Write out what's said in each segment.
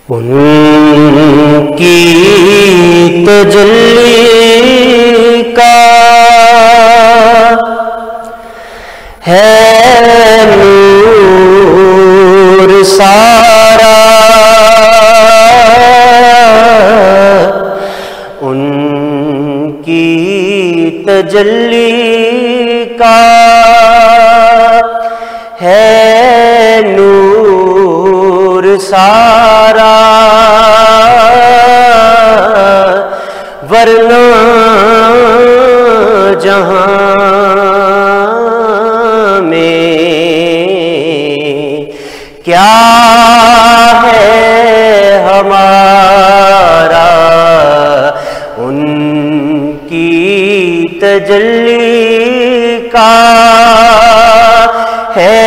ان کی تجلی کا ہے نور سارا، ان کی تجلی کا ہے نور سارا، ورنہ جہاں میں کیا ہے ہمارا، ان کی تجلی کا ہے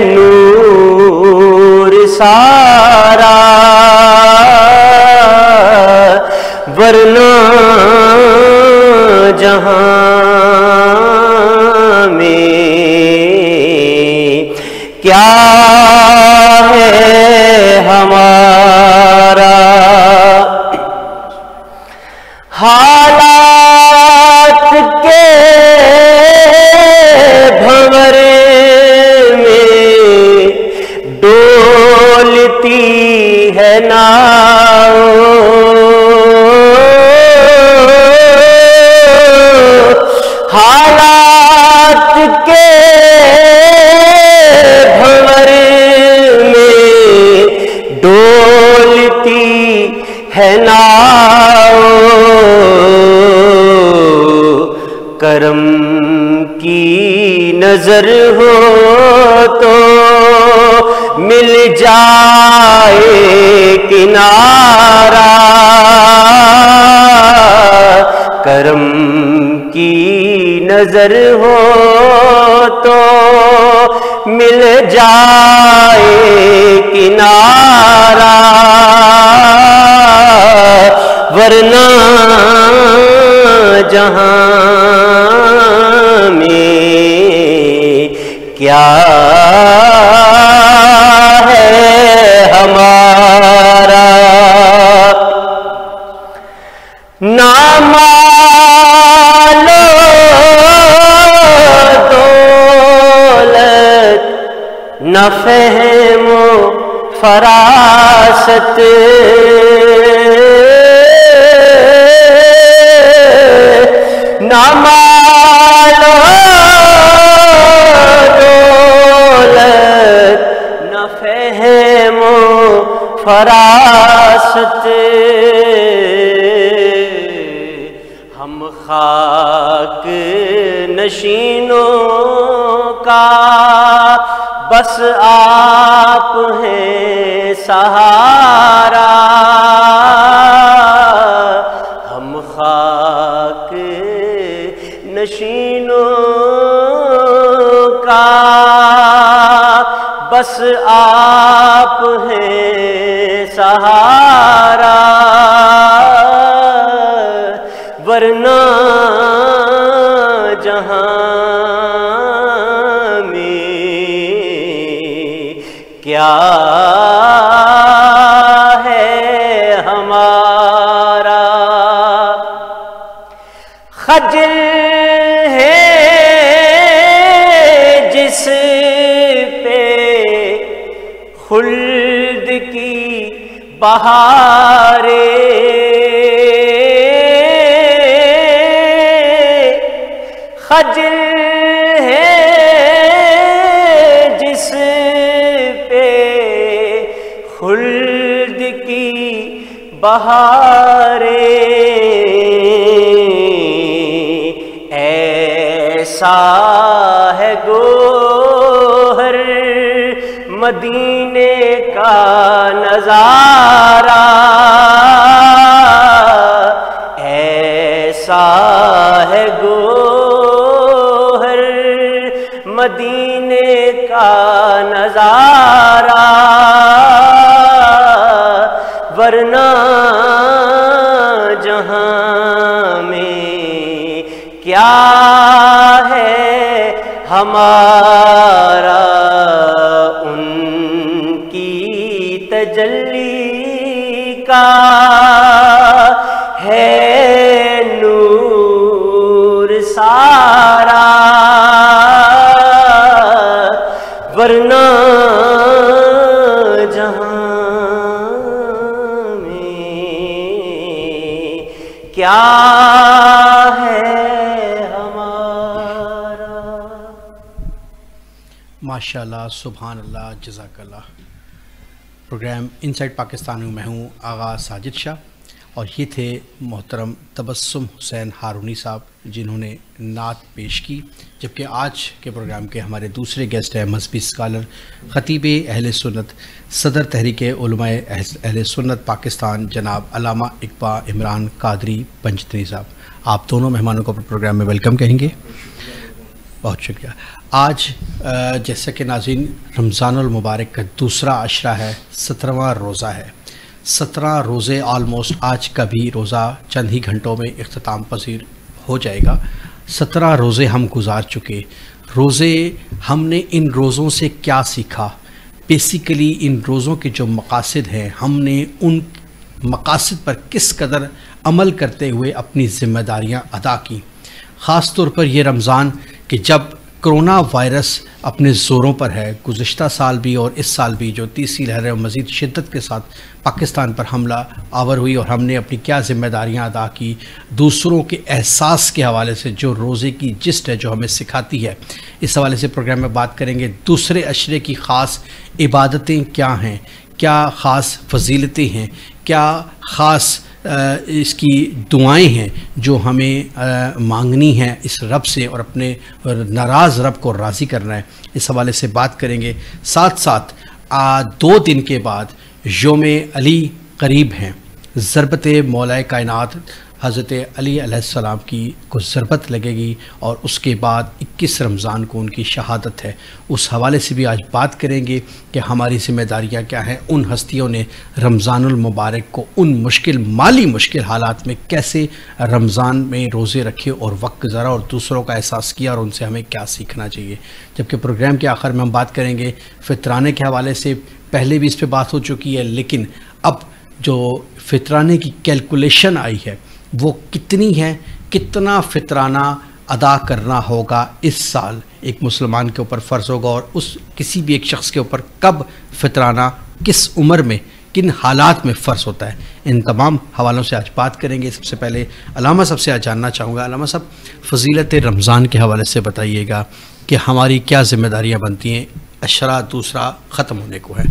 نور سارا، ورنہ جہاں میں کیا ہے ہمارا۔ حالات کے بھنورے میں ڈولتی ہے ناؤ، حالات کے بھنورے میں ڈولتی ہے ناؤ، کرم کی نظر ہو تو مل جائے کنارہ، کرم کی نظر ہو تو مل جائے کنارہ، ورنہ جہاں میں کیا ہے ہمارا۔ نہ مال و دولت، نہ فہم و فراست، نہ مال و دولت، نہ فہم و فراست، ہم خاک نشینوں کا بس آپ ہیں سہارا، ہم خاک نشینوں کا بس آپ ہیں سہارا، ورنہ جہاں میں کیا ہے ہمارا۔ خجل ہے جس پہ خلد کی بہاریں، خجل ہے جس پہ خلد کی بہاریں، ایسا ہے گوہر مدینے کا نظارہ، ایسا ہے گوہر مدینے کا نظارہ، ورنہ جہاں میں کیا ہے ہمارا، ان کی تجلی کا ہے نور سارا، ورنہ جہاں میں کیا ہے ہمارا۔ ماشاءاللہ، سبحان اللہ، جزاک اللہ۔ پروگرام انسائٹ پاکستان میں میں ہوں آغا ساجد شاہ، اور یہ تھے محترم تبسم حسین ہارونی صاحب جنہوں نے نعت پیش کی، جبکہ آج کے پروگرام کے ہمارے دوسرے گیسٹ ہیں مذہبی اسکالر، خطیب اہل سنت، صدر تحریک علماء اہل سنت پاکستان جناب علامہ اقبال عمران قادری پنجتنی صاحب۔ آپ دونوں مہمانوں کو اپنے پروگرام میں ویلکم کہیں گے۔ بہت شکریہ۔ آج جیسا کہ ناظرین رمضان المبارک کا دوسرا عشرہ ہے، 17واں روزہ ہے۔ 17 روزے آلموسٹ، آج کا بھی روزہ چند ہی گھنٹوں میں اختتام پذیر ہو جائے گا۔ 17 روزے ہم گزار چکے۔ روزے، ہم نے ان روزوں سے کیا سیکھا؟ بیسیکلی ان روزوں کے جو مقاصد ہیں، ہم نے ان مقاصد پر کس قدر عمل کرتے ہوئے اپنی ذمہ داریاں ادا کی۔ خاص طور پر یہ رمضان کہ جب کرونا وائرس اپنے زوروں پر ہے، گزشتہ سال بھی اور اس سال بھی جو تیسری لہر اور مزید شدت کے ساتھ پاکستان پر حملہ آور ہوئی، اور ہم نے اپنی کیا ذمہ داریاں ادا کی، دوسروں کے احساس کے حوالے سے جو روزے کی جسٹ ہے جو ہمیں سکھاتی ہے، اس حوالے سے پروگرام میں بات کریں گے۔ دوسرے عشرے کی خاص عبادتیں کیا ہیں، کیا خاص فضیلتیں ہیں، کیا خاص اس کی دعائیں ہیں جو ہمیں مانگنی ہیں اس رب سے، اور اپنے ناراض رب کو راضی کرنا ہے، اس حوالے سے بات کریں گے۔ ساتھ ساتھ 2 دن کے بعد یوم علی قریب ہیں، ضربت مولا کائنات حضرت علی علیہ السلام کی کو ضربت لگے گی، اور اس کے بعد 21 رمضان کو ان کی شہادت ہے۔ اس حوالے سے بھی آج بات کریں گے کہ ہماری ذمہ داریاں کیا ہیں۔ ان ہستیوں نے رمضان المبارک کو ان مالی مشکل حالات میں کیسے رمضان میں روزے رکھے اور وقت گزارا اور دوسروں کا احساس کیا، اور ان سے ہمیں کیا سیکھنا چاہیے۔ جبکہ پروگرام کے آخر میں ہم بات کریں گے فطرانے کے حوالے سے، پہلے بھی اس پہ بات ہو چکی ہے، لیکن اب جو فطرانے کی کیلکولیشن آئی ہے وہ کتنی ہے، کتنا فطرانہ ادا کرنا ہوگا اس سال ایک مسلمان کے اوپر فرض ہوگا، اور اس کسی بھی ایک شخص کے اوپر کب فطرانہ کس عمر میں کن حالات میں فرض ہوتا ہے، ان تمام حوالوں سے آج بات کریں گے۔ سب سے پہلے علامہ صاحب سے آج جاننا چاہوں گا، علامہ صاحب فضیلت رمضان کے حوالے سے بتائیے گا کہ ہماری کیا ذمہ داریاں بنتی ہیں، عشرہ دوسرا ختم ہونے کو ہے۔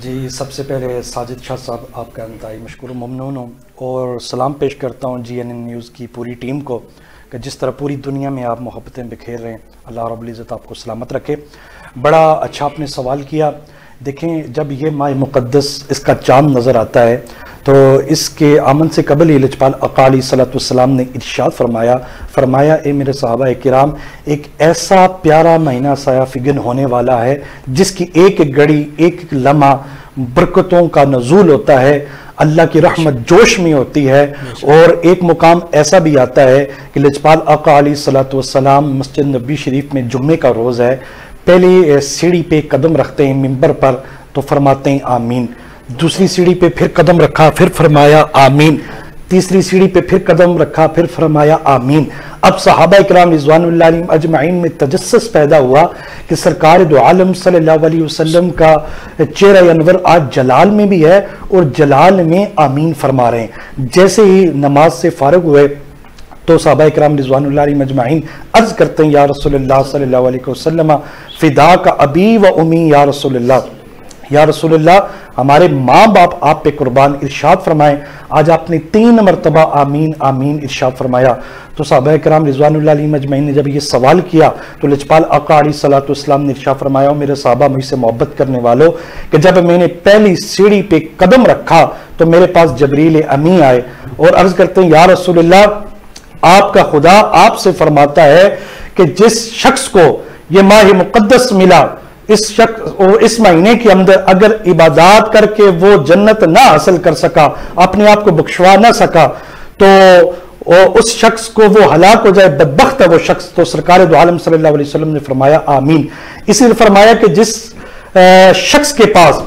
جی، سب سے پہلے ساجد شاہ صاحب آپ کا انتہائی مشکور و ممنون ہوں، اور سلام پیش کرتا ہوں GNN نیوز کی پوری ٹیم کو کہ جس طرح پوری دنیا میں آپ محبتیں بکھیر رہے ہیں، اللہ رب العزت آپ کو سلامت رکھے۔ بڑا اچھا آپ نے سوال کیا۔ دیکھیں، جب یہ ماہ مقدس اس کا چاند نظر آتا ہے تو اس کے آمن سے قبل ہی لجپال آقا علیہ الصلوۃ والسلام نے ارشاد فرمایا اے میرے صحابہ کرام، ایک ایسا پیارا مہینہ سایہ فگن ہونے والا ہے جس کی ایک ایک گھڑی، ایک ایک لمحہ برکتوں کا نزول ہوتا ہے، اللہ کی رحمت جوش میں ہوتی ہے۔ اور ایک مقام ایسا بھی آتا ہے کہ لجپال آقا علیہ الصلوۃ والسلام مسجد نبی شریف میں جمعے کا روز ہے، پہلی سیڑھی پہ قدم رکھتے ہیں ممبر پر تو فرماتے ہیں آمین، دوسری سیڑھی پہ پھر قدم رکھا پھر فرمایا آمین، تیسری سیڑھی پہ پھر قدم رکھا پھر فرمایا آمین۔ اب صحابہ اکرام رضوان اللہ علیہم اجمعین میں تجسس پیدا ہوا کہ سرکار دو عالم صلی اللہ علیہ وسلم کا چہرہ انور آج جلال میں بھی ہے اور جلال میں آمین فرما رہے ہیں۔ جیسے ہی نماز سے فارغ ہوئے تو صحابہ اکرام رضوان اللہ علیہم اجمعین عرض کرتے ہیں یا رسول اللہ صلی اللہ علیہ وسلم فدا کا ابی و امی یا رسول اللہ، یا رسول اللہ ہمارے ماں باپ آپ پہ قربان، ارشاد فرمائیں۔ آج آپ نے 3 مرتبہ آمین آمین ارشاد فرمایا۔ تو صحابہ کرام رضوان اللہ علیہ مجمعین نے جب یہ سوال کیا تو لجپال آقا علیہ الصلوۃ والسلام نے ارشاد فرمایا، میرے صحابہ مجھ سے محبت کرنے والوں، کہ جب میں نے پہلی سیڑھی پہ قدم رکھا تو میرے پاس جبریل امی آئے اور عرض کرتے ہیں یا رسول اللہ آپ کا خدا آپ سے فرماتا ہے کہ جس شخص کو یہ ماہ مقدس ملا، اس شخص اس مہینے کے اندر اگر عبادات کر کے وہ جنت نہ حاصل کر سکا، اپنے آپ کو بخشوا نہ سکا، تو اس شخص کو وہ ہلاک ہو جائے، بدبخت ہے وہ شخص۔ تو سرکار دو عالم صلی اللہ علیہ وسلم نے فرمایا آمین۔ اسی لیے فرمایا کہ جس شخص کے پاس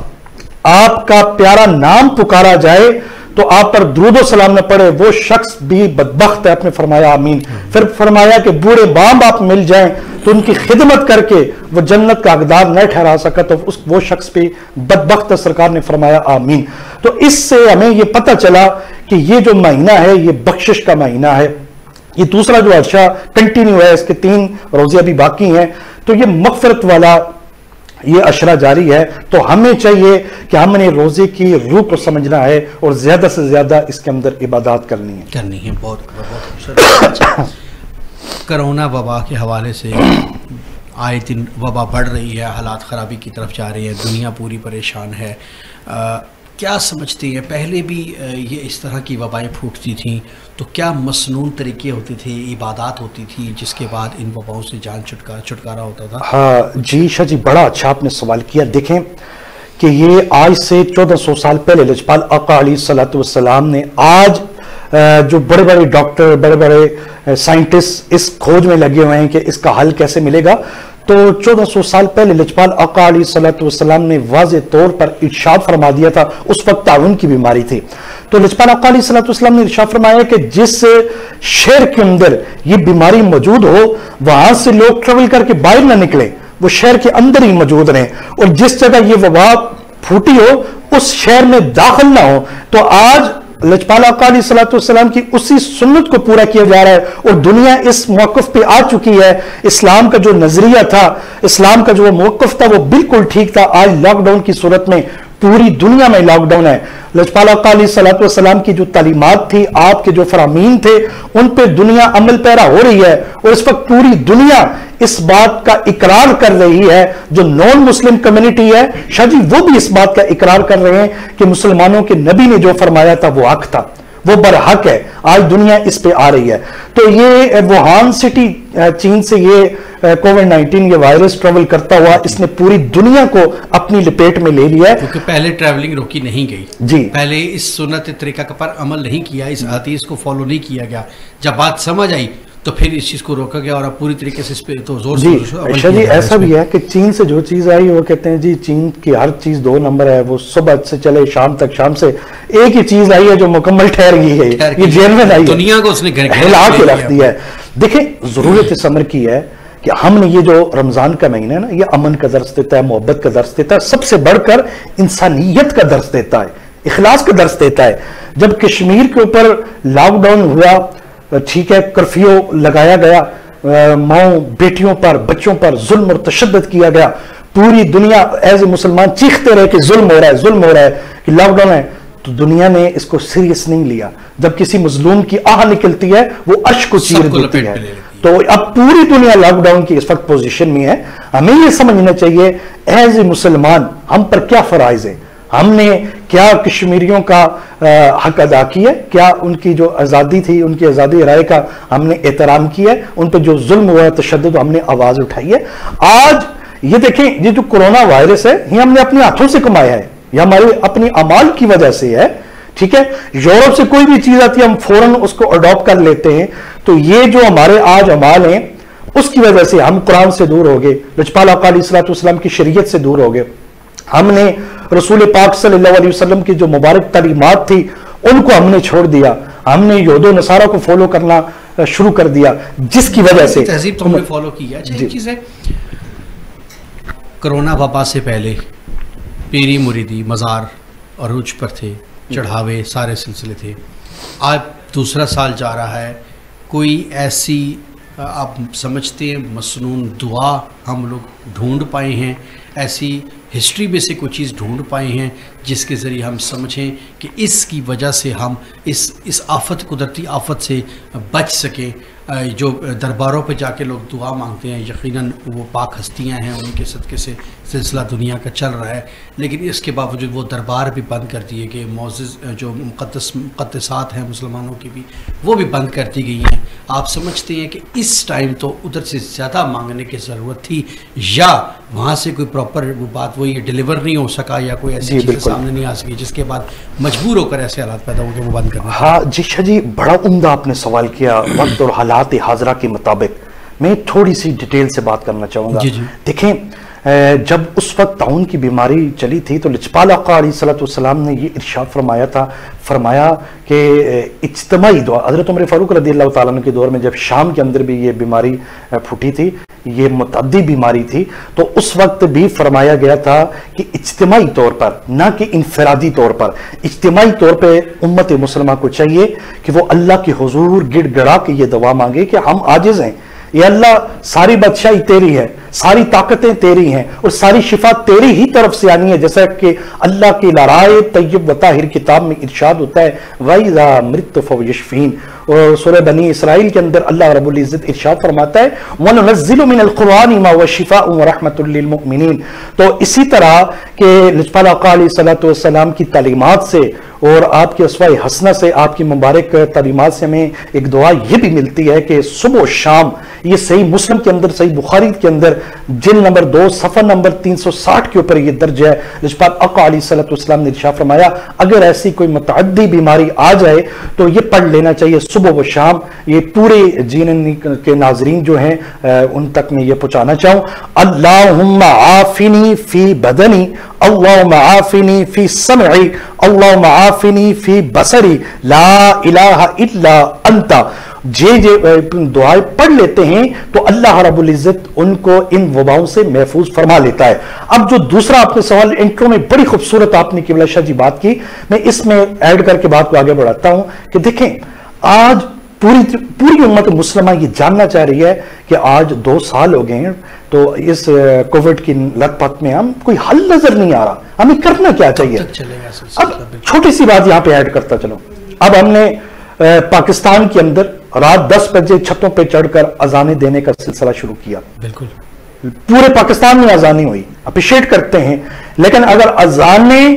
آپ کا پیارا نام پکارا جائے تو آپ پر درود و سلام نہ پڑے وہ شخص بھی بدبخت ہے. آپ نے فرمایا آمین. پھر فرمایا کہ بوڑھے ماں باپ مل جائیں تو ان کی خدمت کر کے وہ جنت کا حقدار نہ ٹھہرا سکا تو وہ شخص بھی بدبخت ہے. سرکار نے فرمایا آمین. تو اس سے ہمیں یہ پتہ چلا کہ یہ جو مہینہ ہے یہ بخشش کا مہینہ ہے. یہ دوسرا جو عرصہ کنٹینیو ہے, اس کے 3 روزے ابھی باقی ہیں, تو یہ مغفرت والا یہ عشرہ جاری ہے. تو ہمیں چاہیے کہ ہم نے روزے کی روح کو سمجھنا ہے اور زیادہ سے زیادہ اس کے اندر عبادات کرنی ہے. بہت خوبصورت. کرونا وبا کے حوالے سے آئے دن وبا بڑھ رہی ہے, حالات خرابی کی طرف جا رہی ہے, دنیا پوری پریشان ہے. کیا سمجھتے ہیں پہلے بھی یہ اس طرح کی وبائیں پھوٹتی تھیں تو کیا مسنون طریقے ہوتے تھے, عبادات ہوتی تھی جس کے بعد ان وباؤں سے جان چھٹکارا ہوتا تھا؟ ہاں جی شاہ جی, بڑا اچھا آپ نے سوال کیا. دیکھیں کہ یہ آج سے 1400 سال پہلے لجپال آقا علیہ الصلوۃ والسلام نے, آج جو بڑے بڑے ڈاکٹر بڑے بڑے سائنٹسٹ اس کھوج میں لگے ہوئے ہیں کہ اس کا حل کیسے ملے گا, تو 1400 سال پہلے لجپال آقا علیہ الصلوۃ والسلام نے واضح طور پر ارشاد فرما دیا تھا. اس وقت طاعون کی بیماری تھی, تو لجپال آقا علیہ الصلوۃ والسلام نے ارشاد فرمایا کہ جس شہر کے اندر یہ بیماری موجود ہو وہاں سے لوگ ٹریول کر کے باہر نہ نکلیں, وہ شہر کے اندر ہی موجود رہیں, اور جس جگہ یہ وبا پھوٹی ہو اس شہر میں داخل نہ ہو. تو آج لجپال آقا علیہ الصلوۃ والسلام کی اسی سنت کو پورا کیا جا رہا ہے اور دنیا اس موقف پہ آ چکی ہے. اسلام کا جو نظریہ تھا, اسلام کا جو موقف تھا وہ بالکل ٹھیک تھا. آج لاک ڈاؤن کی صورت میں پوری دنیا میں لاک ڈاؤن ہے. لجپال آقا علیہ الصلوۃ والسلام کی جو تعلیمات تھی, آپ کے جو فرامین تھے, ان پہ دنیا عمل پیرا ہو رہی ہے, اور اس وقت پوری دنیا اس بات کا اقرار کر رہی ہے. جو نان مسلم کمیونٹی ہے شاہ جی, وہ بھی اس بات کا اقرار کر رہے ہیں کہ مسلمانوں کے نبی نے جو فرمایا تھا وہ حق تھا, وہ برحق ہے. آج دنیا اس پہ آ رہی ہے. تو یہ ووہان سٹی چین سے یہ کووڈ-19 یہ وائرس ٹریول کرتا ہوا اس نے پوری دنیا کو اپنی لپیٹ میں لے لیا ہے. کیونکہ پہلے ٹریولنگ روکی نہیں گئی جی, پہلے اس سنت طریقہ پر عمل نہیں کیا, اس حدیث کو فالو نہیں کیا گیا. جب بات سمجھ آئی تو پھر اس چیز کو روکا گیا اور اب پوری طریقے سے اس پہ تو زور سے عمل کیا. جی ایسا بھی ہے کہ چین سے جو چیز آئی وہ کہتے ہیں جی چین کی ہر چیز 2 نمبر ہے, وہ صبح سے چلے شام تک, شام سے ایک ہی چیز آئی ہے جو مکمل ٹھہر گئی ہے, یہ جینوین آئی ہے, دنیا کو اس نے ہلا کے رکھ دیا ہے. دیکھیں ضرورت اس امر کی ہے کہ ہم نے یہ جو رمضان کا مہینہ ہے نا, یہ امن کا درس دیتا ہے, محبت کا درس دیتا ہے, سب سے بڑھ کر انسانیت کا درس دیتا ہے, اخلاص کا درس دیتا ہے. جب کشمیر کے اوپر لاک ڈاؤن ہوا, ٹھیک ہے, کرفیو لگایا گیا, ماؤں بیٹیوں پر بچوں پر ظلم اور تشدد کیا گیا, پوری دنیا ایز اے مسلمان چیختے رہے کہ ظلم ہو رہا ہے, ظلم ہو رہا ہے, کہ لاک ڈاؤن ہے, تو دنیا نے اس کو سیریس نہیں لیا. جب کسی مظلوم کی آہ نکلتی ہے وہ اشک کو چیر دیتی ہے. تو اب پوری دنیا لاک ڈاؤن کی اس وقت پوزیشن میں ہے. ہمیں یہ سمجھنا چاہیے ایز اے مسلمان ہم پر کیا فرائض ہے, ہم نے کیا کشمیریوں کا حق ادا کیا ہے, کیا ان کی جو آزادی تھی ان کی آزادی رائے کا ہم نے احترام کیا ہے, ان پہ جو ظلم ہوا ہے تشدد ہم نے آواز اٹھائی ہے. آج یہ دیکھیں یہ جو کرونا وائرس ہے یہ ہم نے اپنے ہاتھوں سے کمایا ہے, یہ ہمارے اپنی اعمال کی وجہ سے ہے. ٹھیک ہے, یورپ سے کوئی بھی چیز آتی ہے ہم فوراً اس کو اڈاپٹ کر لیتے ہیں. تو یہ جو ہمارے آج اعمال ہیں اس کی وجہ سے ہم قرآن سے دور ہو گئے, لجپال آقا علیہ الصلوۃ والسلام کی شریعت سے دور ہو گئے, ہم نے رسول پاک صلی اللہ علیہ وسلم کی جو مبارک تعلیمات تھی ان کو ہم نے چھوڑ دیا, ہم نے یہود و نصارہ کو فالو کرنا شروع کر دیا, جس کی وجہ سے تہذیب تو ہم نے فالو کی ہے. ایک چیز ہے, کرونا وبا سے پہلے پیری مریدی مزار عروج پر تھے, چڑھاوے سارے سلسلے تھے. آج دوسرا سال جا رہا ہے, کوئی ایسی آپ سمجھتے ہیں مسنون دعا ہم لوگ ڈھونڈ پائے ہیں, ایسی ہسٹری میں سے کوئی چیز ڈھونڈ پائے ہیں جس کے ذریعے ہم سمجھیں کہ اس کی وجہ سے ہم اس آفت قدرتی آفت سے بچ سکیں. جو درباروں پہ جا کے لوگ دعا مانگتے ہیں یقیناً وہ پاک ہستیاں ہیں, ان کے صدقے سے سلسلہ دنیا کا چل رہا ہے, لیکن اس کے باوجود وہ دربار بھی بند کر دیے گئے, معزز جو مقدسات ہیں مسلمانوں کی بھی وہ بھی بند کر دی گئی ہیں. آپ سمجھتے ہیں کہ اس ٹائم تو ادھر سے زیادہ مانگنے کی ضرورت تھی, یا وہاں سے کوئی پراپر وہ بات وہ یہ ڈیلیور نہیں ہو سکا, یا کوئی ایسی چیز سامنے نہیں آ سکی جس کے بعد مجبور ہو کر ایسے حالات پیدا ہو کہ وہ بند کرنا؟ ہاں جی شاہ جی, بڑا عمدہ آپ نے سوال کیا. وقت اور حالات حاضرہ کے مطابق میں تھوڑی سی ڈیٹیل سے بات کرنا چاہوں گا. جی جی. دیکھیں جب اس وقت طاعون کی بیماری چلی تھی تو لجپال آقا علیہ الصلوۃ والسلام نے یہ ارشاد فرمایا تھا، فرمایا کہ اجتماعی دعا، حضرت عمر فاروق رضی اللہ تعالیٰ عنہ کے دور میں جب شام کے اندر بھی یہ بیماری پھوٹی تھی، یہ متعدی بیماری تھی، تو اس وقت بھی فرمایا گیا تھا کہ اجتماعی طور پر، نہ کہ انفرادی طور پر، اجتماعی طور پہ امت مسلمہ کو چاہیے کہ وہ اللہ کے حضور گڑ گڑا کے یہ دعا مانگے کہ ہم عاجز ہیں، یہ اللہ ساری بادشاہی تیری ہے، ساری طاقتیں تیری ہیں، اور ساری شفا تیری ہی طرف سے آنی ہے، جیسا کہ اللہ کی لڑائے طیب و طاہر کتاب میں ارشاد ہوتا ہے وَإِذَا مِرْتُ فَهُوَ يَشْفِينِ، اور سورہ بنی اسرائیل کے اندر اللہ رب العزت ارشاد فرماتا ہے وَنُنَزِّلُ مِنَ الْقُرْآنِ مَا هُوَ شِفَاءٌ وَرَحْمَةٌ لِّلْمُؤْمِنِينَ۔ تو اسی طرح کہ لجپال آقا علیہ الصلوۃ والسلام کی تعلیمات سے اور آپ کی اسوہ حسنہ سے، آپ کی مبارک تعلیمات سے ہمیں ایک دعا یہ بھی ملتی ہے کہ صبح و شام، یہ صحیح مسلم کے اندر، صحیح بخاری کے اندر جلد نمبر 2 صفحہ نمبر 360 کے اوپر یہ درج ہے، لجپال آقا علیہ الصلوۃ والسلام نے ارشاد فرمایا اگر ایسی کوئی متعدی بیماری آ جائے تو یہ پڑھ لینا چاہیے صبح و شام۔ یہ پورے جینن کے ناظرین جو ہیں ان تک میں یہ پہنچانا چاہوں، اللہم عافنی فی بدنی، اللہم عافنی فی سمعی، اللہم عافنی فی بصری، لا الہ الا انت۔ دعائیں پڑھ لیتے ہیں تو اللہ رب العزت ان کو ان وباؤں سے محفوظ فرما لیتا ہے۔ اب جو دوسرا آپ نے سوال انٹرو میں بڑی خوبصورت آپ نے قبلہ شاہ جی بات کی، میں اس میں ایڈ کر کے بات کو آگے بڑھاتا ہوں کہ دیکھیں آج پوری امت مسلمہ یہ جاننا چاہ رہی ہے کہ آج 2 سال ہو گئے ہیں تو اس کووڈ کی لت پت میں ہم کوئی حل نظر نہیں آ رہا، ہمیں کرنا کیا چاہیے؟ اب چھوٹی سی بات یہاں پہ ایڈ کرتا چلو، اب ہم نے پاکستان کے اندر رات 10 بجے چھتوں پہ چڑھ کر اذانیں دینے کا سلسلہ شروع کیا، بالکل پورے پاکستان میں اذانیں ہوئی، اپریشیٹ کرتے ہیں، لیکن اگر اذانیں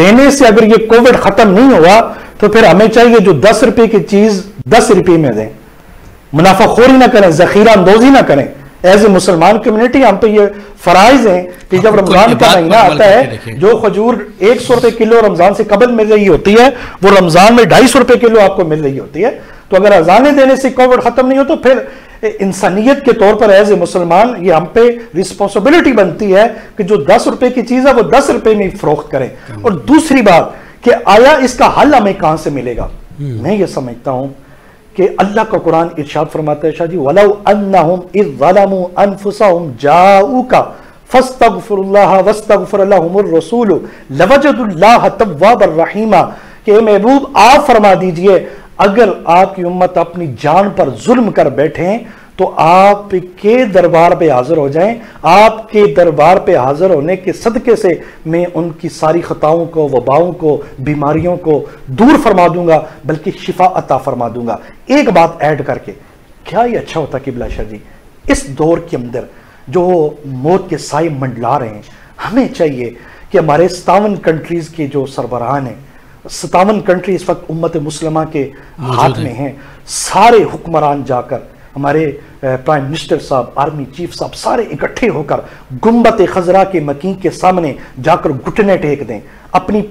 دینے سے اگر یہ کووڈ ختم نہیں ہوا تو پھر ہمیں چاہیے جو 10 روپے کی چیز 10 روپے میں دیں، منافع خوری نہ کریں، ذخیرہ اندوزی نہ کریں۔ ایز اے مسلمان کمیونٹی ہم پہ یہ فرائض ہیں کہ جب رمضان کا مہینہ آتا ہے جو کھجور 100 روپے کلو رمضان سے قبل مل رہی ہوتی ہے وہ رمضان میں 250 روپے کلو آپ کو مل رہی ہوتی ہے، تو اگر اذانیں دینے سے کووڈ ختم نہیں ہو تو پھر انسانیت کے طور پر ایز اے مسلمان یہ ہم پہ رسپانسبلٹی بنتی ہے کہ جو 10 روپے کی چیز ہے وہ 10 روپے میں فروخت کریں۔ اور دوسری بات کہ آیا اس کا حل ہمیں کہاں سے ملے گا؟ میں یہ سمجھتا ہوں کہ اللہ کا قرآن ارشاد فرماتا ہے شاہ جی وَلَوْ أَنَّهُمْ إِذْ ظَلَمُوا أَنفُسَهُمْ جَاءُوكَ فَاسْتَغْفِرُوا اللَّهَ وَاسْتَغْفَرَ لَهُمُ الرَّسُولُ لَوَجَدُوا اللَّهَ تَوَّابًا رَحِيمًا، کہ اے محبوب آپ فرما دیجئے اگر آپ کی امت اپنی جان پر ظلم کر بیٹھیں تو آپ کے دربار پہ حاضر ہو جائیں، آپ کے دربار پہ حاضر ہونے کے صدقے سے میں ان کی ساری خطاؤں کو، وباؤں کو، بیماریوں کو دور فرما دوں گا، بلکہ شفا عطا فرما دوں گا۔ ایک بات ایڈ کر کے، کیا یہ اچھا ہوتا قبلہ شاہ جی اس دور کے اندر جو موت کے سائے منڈلا رہے ہیں، ہمیں چاہیے کہ ہمارے 57 کنٹریز کے جو سربراہان ہیں، 57 کنٹری اس وقت امت مسلمہ کے ہاتھ میں ہیں، سارے حکمران جا کر، ہمارے پرائم منسٹر صاحب، آرمی چیف صاحب، سارے اکٹھے ہو کر گنبد خضرا کے مکین کے سامنے جا کر گھٹنے ٹیک دیں، اپنی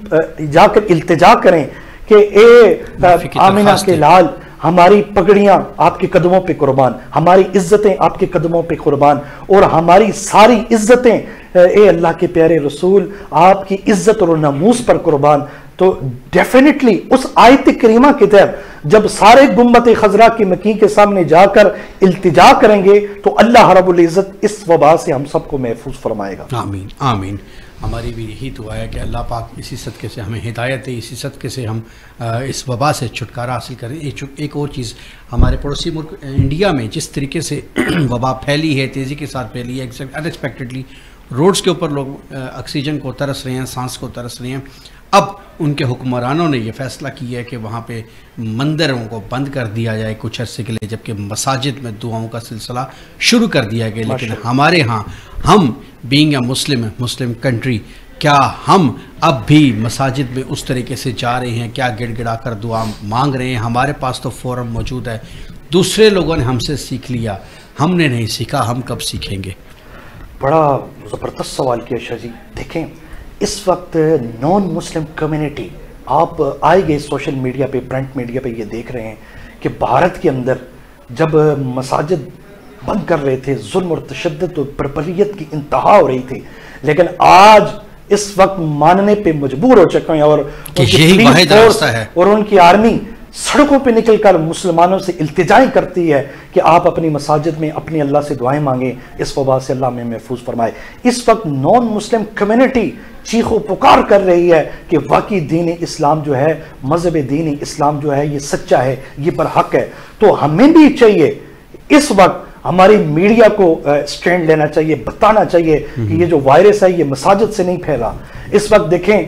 جا کر التجا کریں کہ اے آمنہ کے لال ہماری پگڑیاں آپ کے قدموں پہ قربان، ہماری عزتیں آپ کے قدموں پہ قربان، اور ہماری ساری عزتیں اے اللہ کے پیارے رسول آپ کی عزت اور ناموس پر قربان۔ تو ڈیفینیٹلی اس آیت کریمہ کے تحت جب سارے گنبد خضرا کی مکین کے سامنے جا کر التجا کریں گے تو اللہ رب العزت اس وبا سے ہم سب کو محفوظ فرمائے گا۔ آمین آمین۔ ہماری بھی یہی دعا ہے کہ اللہ پاک اسی صدقے سے ہمیں ہدایت دے، اسی صدقے سے ہم اس وبا سے چھٹکارا حاصل کریں۔ ایک اور چیز، ہمارے پڑوسی ملک انڈیا میں جس طریقے سے وبا پھیلی ہے، تیزی کے ساتھ پھیلی ہے، انیکسپیکٹڈلی روڈز کے اوپر لوگ آکسیجن کو ترس رہے ہیں، سانس کو ترس رہے ہیں۔ اب ان کے حکمرانوں نے یہ فیصلہ کیا ہے کہ وہاں پہ مندروں کو بند کر دیا جائے کچھ عرصے کے لیے، جبکہ مساجد میں دعاؤں کا سلسلہ شروع کر دیا گیا۔ لیکن ہمارے ہاں ہم بینگ اے مسلم کنٹری، کیا ہم اب بھی مساجد میں اس طریقے سے جا رہے ہیں؟ کیا گڑ گڑا کر دعا مانگ رہے ہیں؟ ہمارے پاس تو فورم موجود ہے، دوسرے لوگوں نے ہم سے سیکھ لیا، ہم نے نہیں سیکھا، ہم کب سیکھیں گے؟ بڑا زبردست سوال کیا شاہ جی۔ دیکھیں اس وقت نان مسلم کمیونٹی، آپ آئے گئے سوشل میڈیا پہ، پرنٹ میڈیا پہ یہ دیکھ رہے ہیں کہ بھارت کے اندر جب مساجد بند کر رہے تھے، ظلم اور تشدد اور بربریت کی انتہا ہو رہی تھی، لیکن آج اس وقت ماننے پہ مجبور ہو چکے ہیں، اور یہی واحد راستہ ہے، اور ان کی آرمی سڑکوں پہ نکل کر مسلمانوں سے التجائیں کرتی ہے کہ آپ اپنی مساجد میں اپنی اللہ سے دعائیں مانگیں، اس وبا سے اللہ میں محفوظ فرمائے۔ اس وقت نان مسلم کمیونٹی چیخ و پکار کر رہی ہے کہ واقعی دین اسلام جو ہے، مذہب دین اسلام جو ہے یہ سچا ہے، یہ برحق ہے۔ تو ہمیں بھی چاہیے اس وقت ہماری میڈیا کو سٹینڈ لینا چاہیے، بتانا چاہیے کہ یہ جو وائرس ہے یہ مساجد سے نہیں پھیلا۔ اس وقت دیکھیں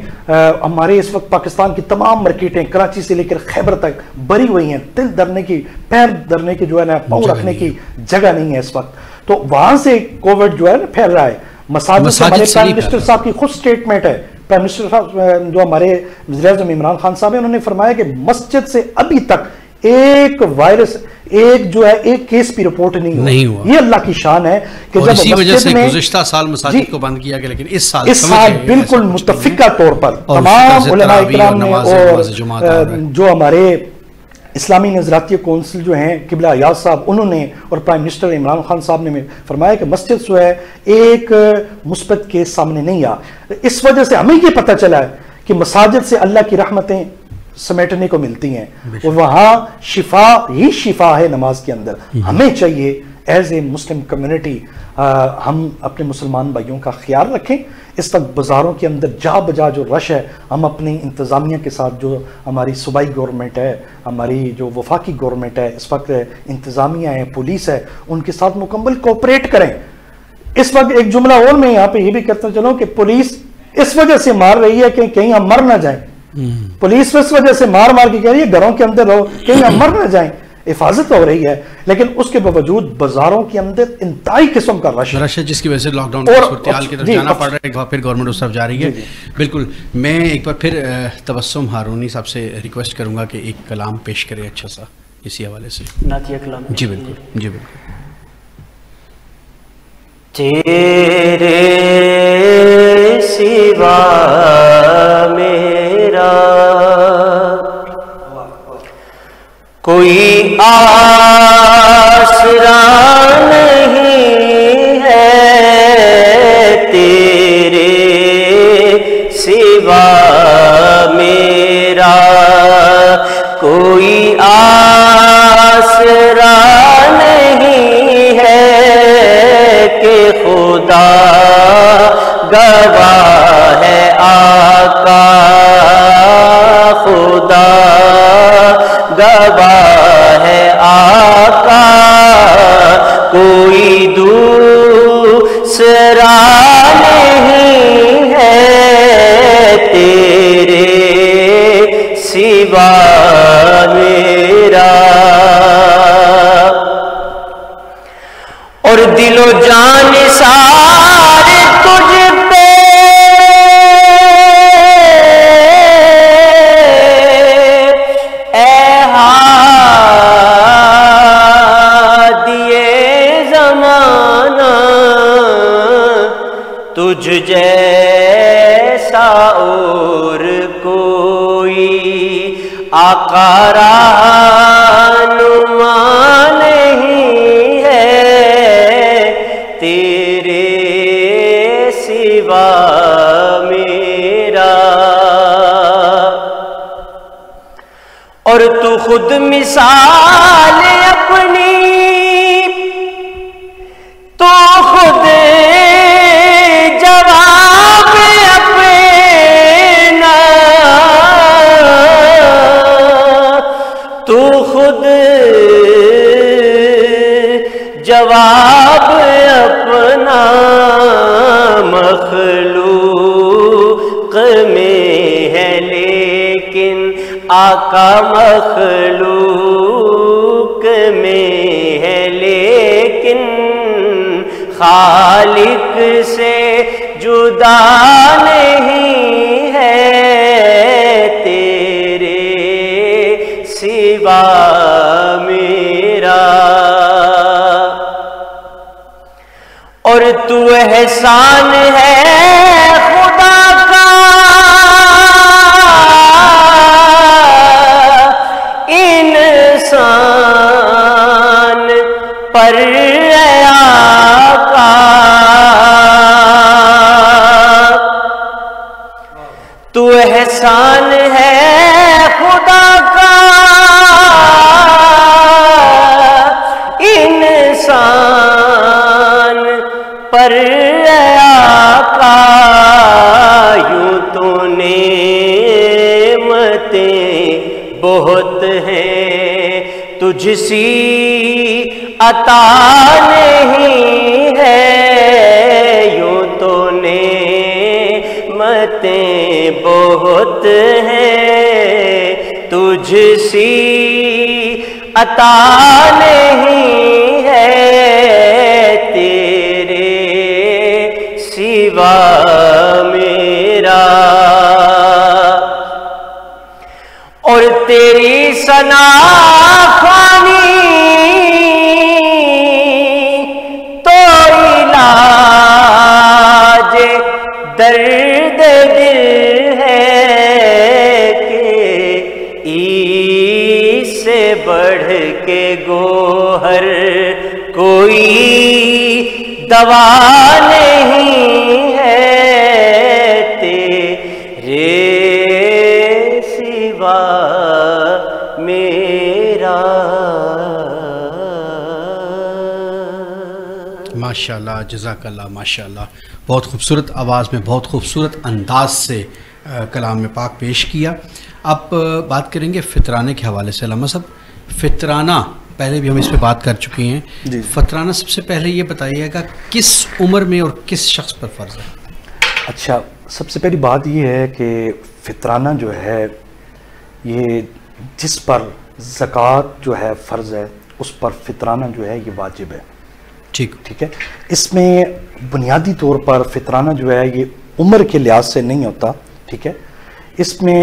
ہمارے اس وقت پاکستان کی تمام مارکیٹیں کراچی سے لے کر خیبر تک بری ہوئی ہیں، دل دھرنے کی، پیر دھرنے کی جو ہے نا، پاؤں رکھنے کی جگہ نہیں ہے اس وقت۔ تو وہاں سے کووڈ جو ہے نا پھیل رہا ہے۔ مساجد سے ہمارے پرائم منسٹر صاحب کی خود سٹیٹمنٹ ہے، پرائم منسٹر صاحب جو ہمارے وزیر اعظم عمران خان صاحب ہیں، انہوں نے فرمایا کہ مسجد سے ابھی تک ایک وائرس، ایک جو ہے ایک کیس بھی رپورٹ نہیں ہوا۔ یہ اللہ کی شان ہے کہ جب اسی وجہ سے گزشتہ سال مساجد کو بند کیا گیا، لیکن اس سال بالکل متفقہ طور پر تمام علماء اکرام نے اور جو ہمارے اسلامی نظریاتی کونسل جو ہیں قبلہ ایاز صاحب، انہوں نے اور پرائم منسٹر عمران خان صاحب نے فرمایا کہ مسجد جو ہے ایک مثبت کیس سامنے نہیں آ۔ اس وجہ سے ہمیں یہ پتہ چلا ہے کہ مساجد سے اللہ کی رحمتیں سمیٹنے کو ملتی ہیں، اور وہاں شفا ہی شفا ہے نماز کے اندر۔ ہمیں چاہیے ایز اے مسلم کمیونٹی ہم اپنے مسلمان بھائیوں کا خیال رکھیں۔ اس وقت بازاروں کے اندر جا بجا جو رش ہے، ہم اپنی انتظامیہ کے ساتھ، جو ہماری صوبائی گورنمنٹ ہے، ہماری جو وفاقی گورنمنٹ ہے، اس وقت انتظامیہ ہے، پولیس ہے، ان کے ساتھ مکمل کوپریٹ کریں۔ اس وقت ایک جملہ اور میں یہاں پہ یہ بھی کہتا چلوں کہ پولیس اس وجہ سے مار رہی ہے کہ کہیں ہم مر نہ جائیں۔ پولیس اس وجہ سے مار کے کہہ رہی ہے گھروں کے اندر رہو، کہیں ہم مر نہ جائیں، حفاظت ہو رہی ہے، لیکن اس کے باوجود بازاروں کے اندر انتہائی قسم کا رش ہے، جس کی وجہ سے لاک ڈاؤن کی صورتحال کی طرف جانا پڑ رہا ہے، ایک بار پھر گورنمنٹ اس طرف جا رہی ہے۔ بالکل، میں ایک بار پھر تبسم ہارونی صاحب سے ریکویسٹ کروں گا کہ ایک کلام پیش کرے اچھا سا اسی حوالے سے۔ نعتیہ کلام؟ جی بالکل، جی بالکل۔ تیرے سوا میرا کوئی آسرا نہیں ہے، تیرے سوا میرا کوئی آسرا نہیں ہے، کہ خدا گواہ ہے آقا، خدا گواہ ہے آقا، کوئی دوسرا نہیں ہے، تیرے سوا میرا، اور دل و جان سارے تجھ پہ اے ہادیے زمانہ، تجھ جیسا اور کوئی آقا رہنما نہیں ہے، تیرے سوا میرا، اور تو خود مثال اپنی، تو خود جواب اپنا، تو خود جواب اپنا، مخلوق میں ہے لیکن آقا مخلوق میں ہے لیکن خالق سے جدا نہیں ہے، تیرے سوا میرا، اور تو احسان ہے خدا کا انسان پر، تو احسان ہے خدا کا انسان پر آقا، یوں تو نعمتیں بہت ہیں، تجھ سی عطا نہیں ہے، یوں تو نعمتیں بہت ہیں، تجھ سی عطا نہیں ہے، تیرے سوا میرا اور تیری ثنا فانی تو علاج درد دل ہے کہ اس سے بڑھ کے گوہر کوئی دوا نہیں ہے، تیرے سوا میرا۔ ماشاءاللہ، جزاک اللہ، ماشاءاللہ، بہت خوبصورت آواز میں، بہت خوبصورت انداز سے کلام پاک پیش کیا۔ اب بات کریں گے فطرانے کے حوالے سے۔ علامہ صاحب، فطرانہ پہلے بھی ہم اس پہ بات کر چکے ہیں جی۔ فطرانہ سب سے پہلے یہ بتائیے گا کس عمر میں اور کس شخص پر فرض ہے؟ اچھا، سب سے پہلی بات یہ ہے کہ فطرانہ جو ہے یہ جس پر زکوٰۃ جو ہے فرض ہے اس پر فطرانہ جو ہے یہ واجب ہے۔ ٹھیک ہے، اس میں بنیادی طور پر فطرانہ جو ہے یہ عمر کے لحاظ سے نہیں ہوتا، ٹھیک ہے، اس میں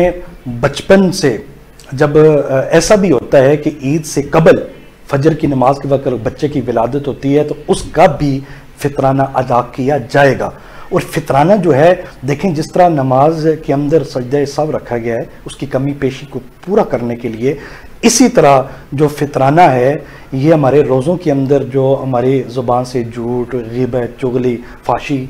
بچپن سے جب ایسا بھی ہوتا ہے کہ عید سے قبل فجر کی نماز کے وقت بچے کی ولادت ہوتی ہے تو اس کا بھی فطرانہ ادا کیا جائے گا۔ اور فطرانہ جو ہے دیکھیں، جس طرح نماز کے اندر سجدہ سہو رکھا گیا ہے اس کی کمی پیشی کو پورا کرنے کے لیے، اسی طرح جو فطرانہ ہے یہ ہمارے روزوں کے اندر جو ہماری زبان سے جھوٹ، غیبت، چغلی، فحشی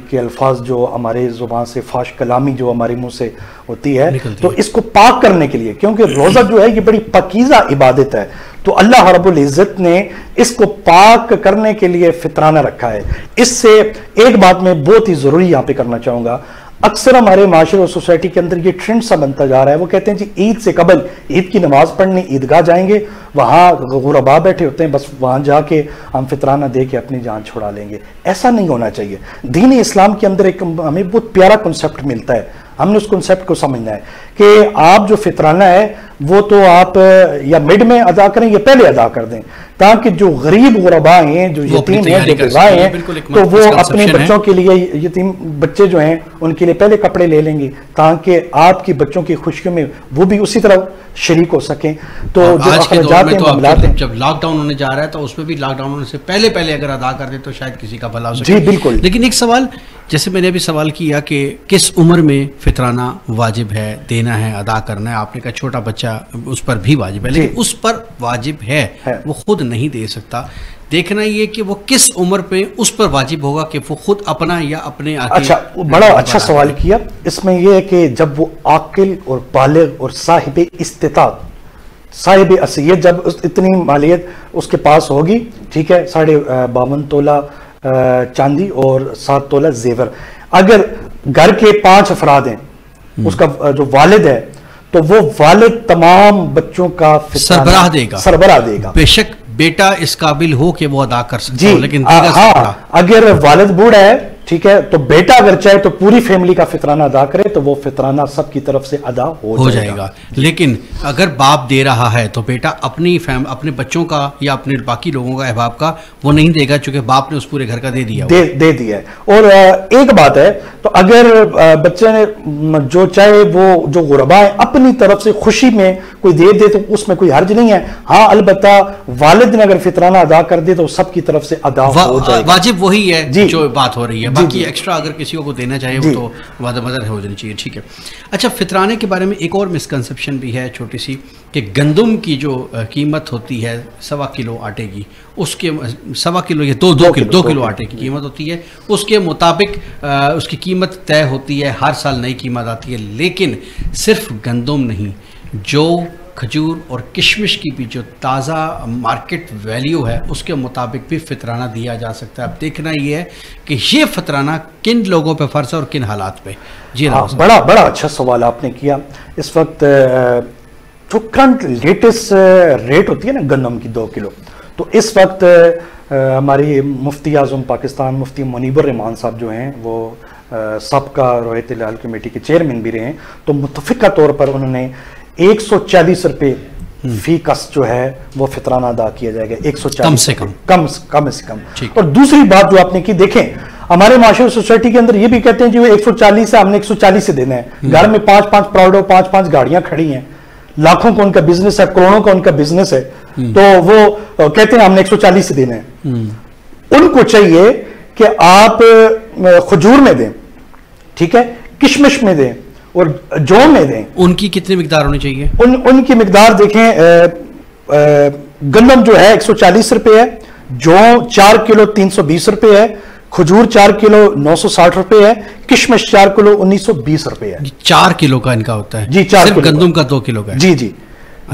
کے الفاظ جو ہمارے زبان سے فحش کلامی جو ہمارے منہ سے ہوتی ہے تو اس کو پاک کرنے کے لیے، کیونکہ روزہ جو ہے یہ بڑی پاکیزہ عبادت ہے، تو اللہ رب العزت نے اس کو پاک کرنے کے لیے فطرانہ رکھا ہے۔ اس سے ایک بات میں بہت ہی ضروری یہاں پہ کرنا چاہوں گا، اکثر ہمارے معاشرے اور سوسائٹی کے اندر یہ ٹرینڈ سا بنتا جا رہا ہے، وہ کہتے ہیں جی عید سے قبل عید کی نماز پڑھنے عیدگاہ جائیں گے، وہاں غربا بیٹھے ہوتے ہیں، بس وہاں جا کے ہم فطرانہ دے کے اپنی جان چھڑا لیں گے۔ ایسا نہیں ہونا چاہیے۔ دین اسلام کے اندر ایک ہمیں بہت پیارا کنسیپٹ ملتا ہے، ہم نے اس کنسیپٹ کو سمجھنا ہے کہ آپ جو فطرانہ ہے وہ تو آپ یا مڈ میں ادا کریں یا پہلے ادا کر دیں، تاکہ جو غریب غربا ہیں، جو یتیم ہیں، جو بیوہ ہیں، تو وہ اپنے بچوں کے لیے، یتیم بچے جو ہیں ان کے لیے پہلے کپڑے لے لیں گے تاکہ آپ کی بچوں کی خوشیوں میں وہ بھی اسی طرح شریک ہو سکیں۔ تو جو اخراجات ہیں، معاملات ہیں، جب لاک ڈاؤن ہونے جا رہا ہے تو اس میں بھی لاک ڈاؤن ہونے سے پہلے اگر ادا کر دیں تو شاید کسی کا بھلا ہو سکے۔ جی بالکل۔ لیکن ایک سوال، جیسے میں نے ابھی سوال کیا کہ کس عمر میں فطرانہ واجب ہے، دینا ہے، ادا کرنا ہے، آپ نے کہا چھوٹا بچہ اس پر بھی واجب ہے، لیکن اس پر واجب ہے، وہ خود نہیں دے سکتا، دیکھنا یہ کہ وہ کس عمر پہ اس پر واجب ہوگا کہ وہ خود اپنا یا اپنے آگے۔ اچھا، بڑا اچھا سوال کیا۔ اس میں یہ ہے کہ جب وہ عاقل اور بالغ اور صاحب استطاعت، صاحب اصلیت، جب اتنی مالیت اس کے پاس ہوگی، ٹھیک ہے، 52.5 تولہ چاندی اور 7 تولہ زیور، اگر گھر کے 5 افراد ہیں، اس کا جو والد ہے تو وہ والد تمام بچوں کا سربراہ دے گا۔ بے شک بیٹا اس قابل ہو کہ وہ ادا کر سکتا ہو، لیکن ہاں، اگر والد بوڑھا ہے، ٹھیک ہے، تو بیٹا اگر چاہے تو پوری فیملی کا فطرانہ ادا کرے تو وہ فطرانہ سب کی طرف سے ادا ہو جائے گا۔ لیکن اگر باپ دے رہا ہے تو بیٹا اپنے بچوں کا یا اپنے باقی لوگوں کا، احباب کا، وہ نہیں دے گا، چونکہ باپ نے اس پورے گھر کا دے دیا ہے۔ اور ایک بات ہے، تو اگر بچے نے جو چاہے وہ جو غربا ہے اپنی طرف سے خوشی میں کوئی دے تو اس میں کوئی حرج نہیں ہے، ہاں البتہ والد نے اگر فطرانہ ادا کر دے تو سب کی طرف سے ادا ہو جائے گا۔ واجب وہی ہے جو بات ہو رہی ہے، باقی ایکسٹرا اگر کسی کو دینا چاہے وہ تو وعدہ مدر ہو جانی چاہیے. ٹھیک ہے. اچھا فطرانے کے بارے میں ایک اور مسکنسپشن بھی ہے چھوٹی سی کہ گندم کی جو قیمت ہوتی ہے 1.25 کلو آٹے کی, اس کے 1.25 کلو یا 2 کلو آٹے کی قیمت ہوتی ہے, اس کے مطابق اس کی قیمت طے ہوتی ہے, ہر سال نئی قیمت آتی ہے. لیکن صرف گندم نہیں, جو کھجور اور کشمش کی بھی جو تازہ مارکیٹ ویلیو ہے اس کے مطابق بھی فطرانہ دیا جا سکتا ہے. اب دیکھنا یہ ہے کہ یہ فطرانہ کن لوگوں پہ فرض ہے اور کن حالات پہ. جی بڑا اچھا سوال آپ نے کیا. اس وقت جو کرنٹ لیٹسٹ ریٹ ہوتی ہے نا گندم کی 2 کلو, تو اس وقت ہماری مفتی اعظم پاکستان مفتی منیب الرحمان صاحب جو ہیں وہ سابقہ روایت الہلال کمیٹی کے چیئرمین بھی رہے ہیں, تو متفقہ طور پر انہوں نے 140 روپے فی کس جو ہے وہ فطرانہ ادا کیا جائے گا, 140 کم سے کم. اور دوسری بات جو آپ نے کی, دیکھیں ہمارے معاشرے سوسائٹی کے اندر یہ بھی کہتے ہیں جی وہ 140 ہے, ہم نے 140 سے دینا ہے. گھر میں 5 پراؤڈو 5 گاڑیاں کھڑی ہیں, لاکھوں کا ان کا بزنس ہے, کروڑوں کا ان کا بزنس ہے, تو وہ کہتے ہیں ہم نے 140 سے دینا ہے. ان کو چاہیے کہ آپ کھجور میں دیں, ٹھیک ہے, کشمش میں دیں اور جو میں دیں. ان کی کتنی مقدار ہونی چاہیے؟ ان کی مقدار دیکھیں, گندم جو ہے 140 روپے ہے, جو 4 کلو 320 روپے ہے, کھجور 4 کلو 960 روپے ہے, کشمش 4 کلو 1920 روپے ہے. 4 کلو کا ان کا ہوتا ہے جی, 4 کلو گندم کا 2 کلو کا ہے. جی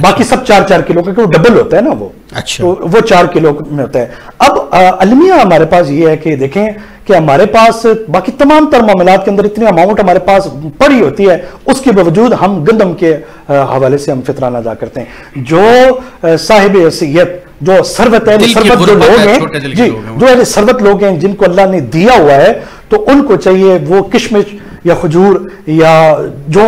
باقی سب 4 کلو کا, وہ ڈبل ہوتا ہے نا وہ. اچھا, تو وہ 4 کلو میں ہوتا ہے. اب المیہ ہمارے پاس یہ ہے کہ دیکھیں کہ ہمارے پاس باقی تمام تر معاملات کے اندر اتنی اماؤنٹ ہمارے پاس پڑی ہوتی ہے, اس کے باوجود ہم گندم کے حوالے سے ہم فطرانہ ادا کرتے ہیں. جو صاحب حیثیت جو ثروت ہے, ثروت جو لوگ ہیں جی, جو ثروت لوگ ہیں جن کو اللہ نے دیا ہوا ہے, تو ان کو چاہیے وہ کشمش یا کھجور یا جو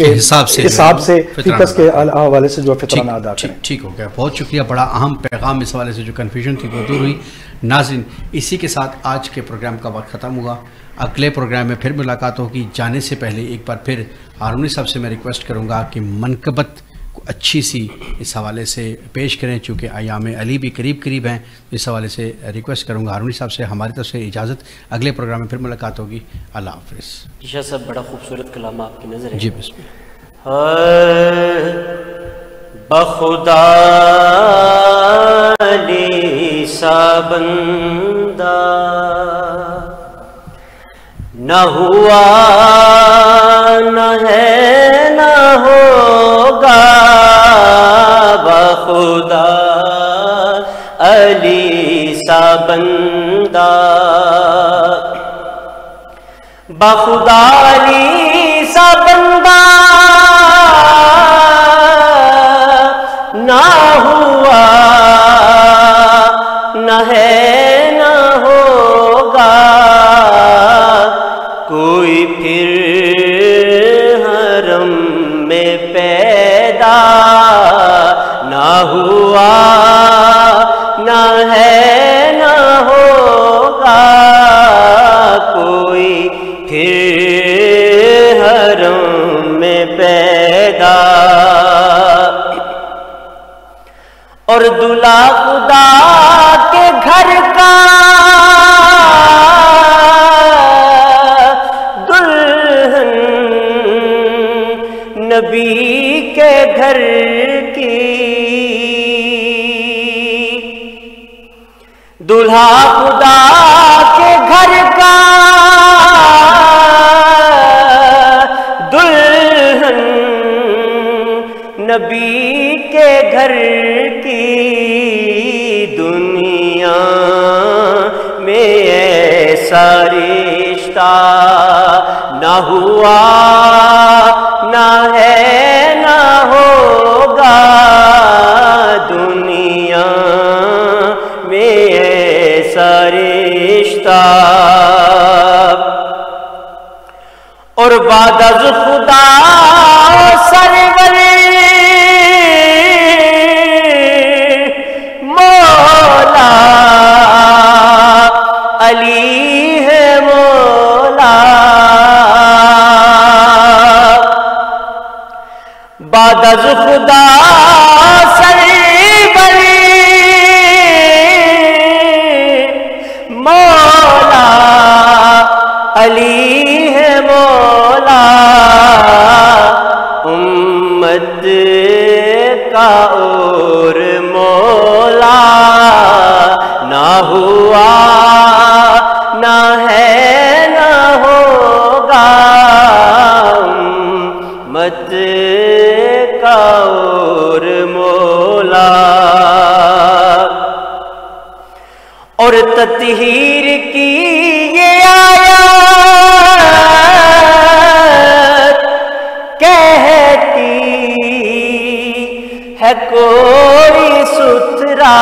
حساب سے فیکس کے حوالے سے جو فطرانہ ادا کریں. ٹھیک ہو گیا, بہت شکریہ. بڑا اہم پیغام اس حوالے سے جو کنفیوژن تھی وہ دور ہوئی. ناظرین, اسی کے ساتھ آج کے پروگرام کا وقت ختم ہوا. اگلے پروگرام میں پھر ملاقات ہوگی. جانے سے پہلے ایک بار پھر ہارونی صاحب سے میں ریکویسٹ کروں گا کہ منقبت کو اچھی سی اس حوالے سے پیش کریں, چونکہ ایام علی بھی قریب ہیں. اس حوالے سے ریکویسٹ کروں گا ہارونی صاحب سے. ہماری طرف سے اجازت, اگلے پروگرام میں پھر ملاقات ہوگی. اللہ حافظ. شاہ صاحب بڑا خوبصورت کلام آپ کی نظر ہے. جی بسم اللہ. بخدا علی سا بندہ نہ ہوا نہ ہے نہ ہوگا, بخدا علی سا بندہ, بخدا علی سا بندہ نہ ہوا نہ ہے نہ ہوگا, کوئی پھر حرم میں پیدا نہ ہوا نہ ہے نہ ہوگا, کوئی پھر حرم میں پیدا. اور دلہا خدا کے گھر کا دلہن نبی کے گھر کی, دلہا خدا کے گھر کا دلہن نبی کے گھر کی, دنیا میں ایسا رشتہ نہ ہوا نہ ہے نہ ہوگا, دنیا میں ایسا رشتہ. اور بعد از خدا سرور مولا علی ہے مولا, بعد از خدا سرور مولا علی ہے مولا امت کا اور مولا نہ ہوا نہ ہے نہ ہوگا امت کا اور مولا. اور تطہیر کی یہ آیات کہتی ہے کوئی ستھرا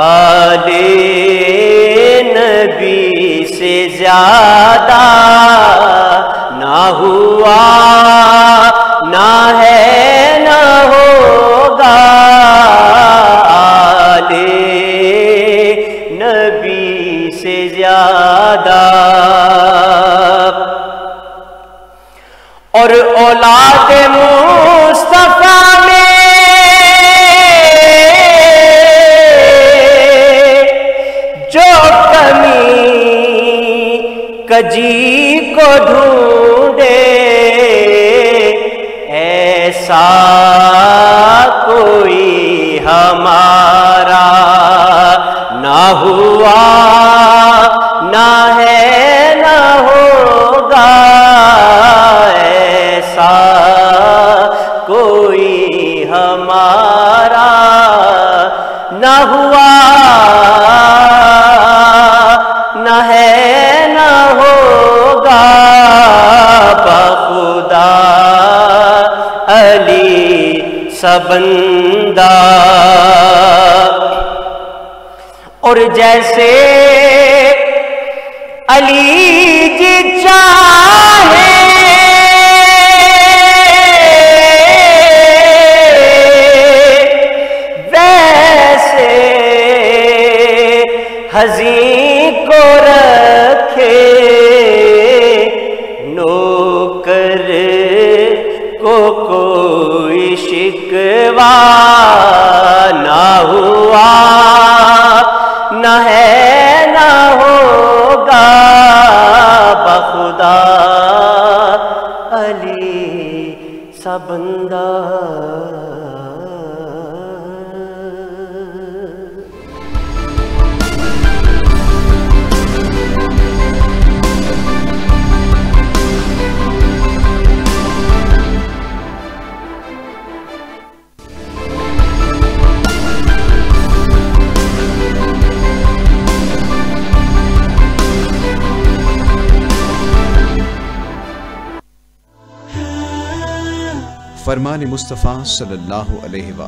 آل نبی سے زیادہ نہ ہوا نہ ہے نہ ہوگا آل نبی سے زیادہ. اور اولاد مصطفیٰ میں جو کمی کجی کو ڈھونڈے ایسا کوئی ہمارا نہ ہوا نہ ہے نہ ہوگا ایسا کوئی ہمارا نہ ہوا نہ ہے نہ ہوگا بخدا علی سا بندہ. اور جیسے علی جی چاہے ویسے حزین کو رکھے نوکر کو کوئی شکوہ نہ ہوا نہ ہے نہ ہوگا بخدا علی سا بندہ. فرمان مصطفیٰ صلی اللہ علیہ وآلہ